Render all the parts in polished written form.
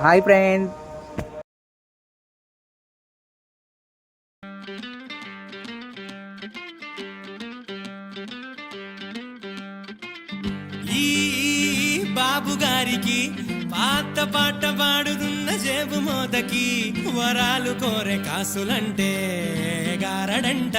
Hi friend. ఈ బాబు గారికి పాత పాట పాడుతున్న జేబు మోతకి వరాలు కోరే కాసులంటే గారడంట.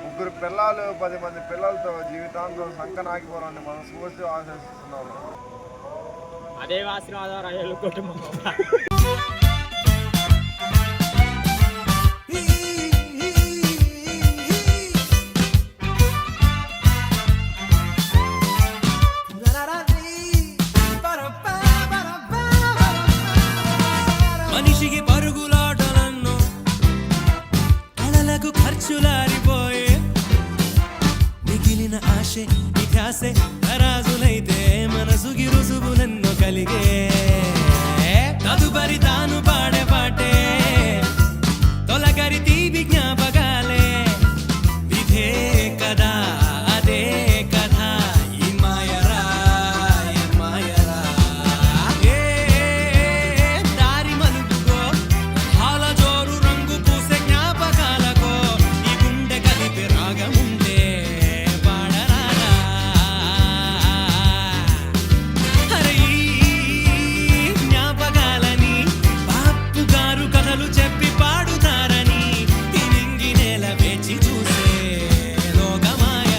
ముగ్గురు పిల్లలు 10 మంది పిల్లలతో జీవితాంతం సంకనాగిపోవాలని మనం స్ఫూర్తి ఆశిస్తున్నాము. అదే ఆశీర్వాదం కుటుంబం. మనిషికి పరుగులాటలన్నో కళలకు ఖర్చులారిపోయే మిగిలిన ఆశే నికాసే తరాజులైతే మనసుకి రుజువులెన్నో కలిగే తదుపరి తాను పాడే పాటే తొలగరి తీపి జ్ఞాపకాలే విధే కదా అదే కథ ఈ మాయరా ఈ మాయరా ఏ దారి మలుపుకో హాల జోరు రంగు పూసే జ్ఞాపకాలకో ఈ గుండె కలిపి రాగముంటే పాడరాదా. అరే ఈ జ్ఞాపకాలని బాపు గారు కథలు చెప్పి పాడుతారని తినింగి నేల వేచి చూసే లోకమాయ.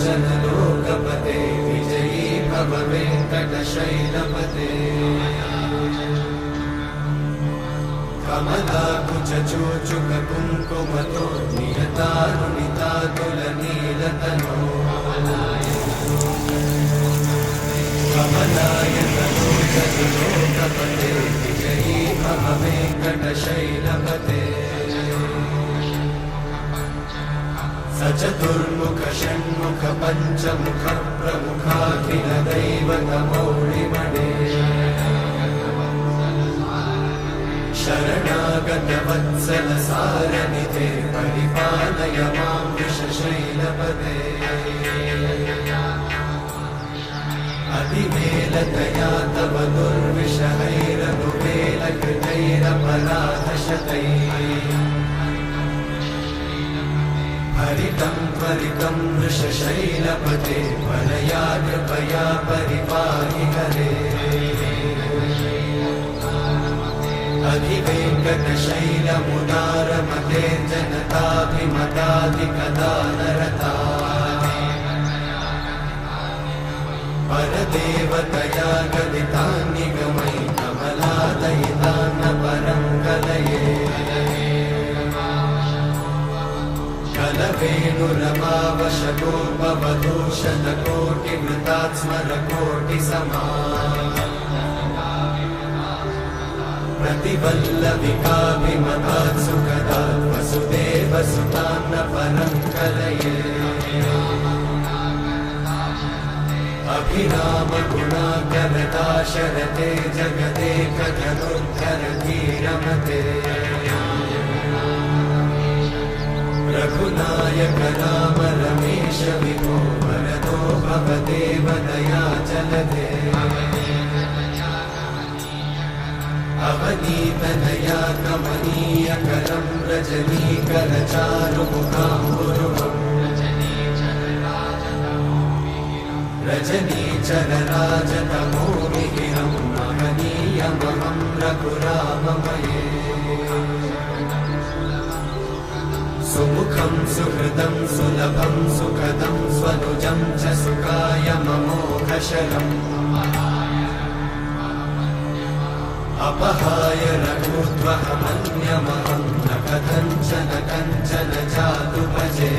కమలాయతలోచనలోకపతే విజయీ భవ వెంకటశైలపతే కమలాకుచూచుక కుంకుమతో నియతారుణితాతులనీలతనో కమలాయతలోచనలోకపతే విజయీ భవ వెంకటశైలపతే సచతుర్ముఖ షణ్ముఖ పంచముఖ ప్రముఖాఖిల దైవతమౌళిమణే శరణాగత వత్సల సారనిధే పరిపాలయ మాం వృషశైలపదే అతివేలతయా తవ దుర్విషహైరనువేలకృతైరపరాధశతైః हरितं त्वरितं वृषशैलपते वरया कृपया परिपाहि हरे अधिवेङ्कटशैलमुदारमते जनताभिमताधिकदानरता परदेवतया गदितान्निगमै कमलादयितान्न परं कलये कलवेणुरमावशतोपवधूशतकोटिवृतात् स्मरकोटिसमा प्रतिवल्लविकाभिमतात् सुखदात् वसुदेवसुतान्न परं कलये अभिरामगुणाकरदाशरथे जगदेकधनुर्धरधीरमते रघुनायक राम रमेश विभो वरदो भवदेव दयाचलते अवनीतनया कमनीयकरं रजनीकरचारुमुखाम्बुरुहम् रजनीचरराजतमोमिहिरं महनीयमहं रघुराममये सुमुखं सुहृदं सुलभं सुखदं स्वनुजं च सुखाय ममोघशरम् अपहाय रघुत्वहमन्यमहं न कथञ्चन कञ्चन जातु भजे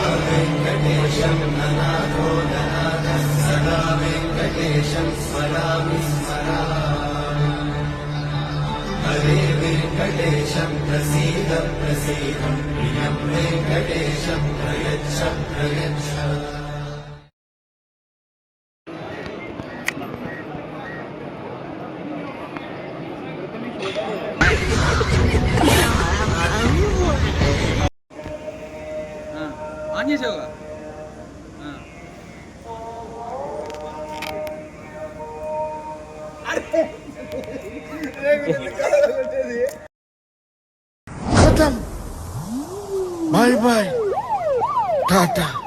वेङ्कटेशं ननाथो ननाथः सदा वेङ्कटेशं स्मरामि स्मरामि हरे वेङ्कटेशं प्रसीद प्रसीद प्रियं वेङ्कटेशं प्रयच्छ प्रयच्छ ఆన్ చేసావుగా खत्म बाय बाय टाटा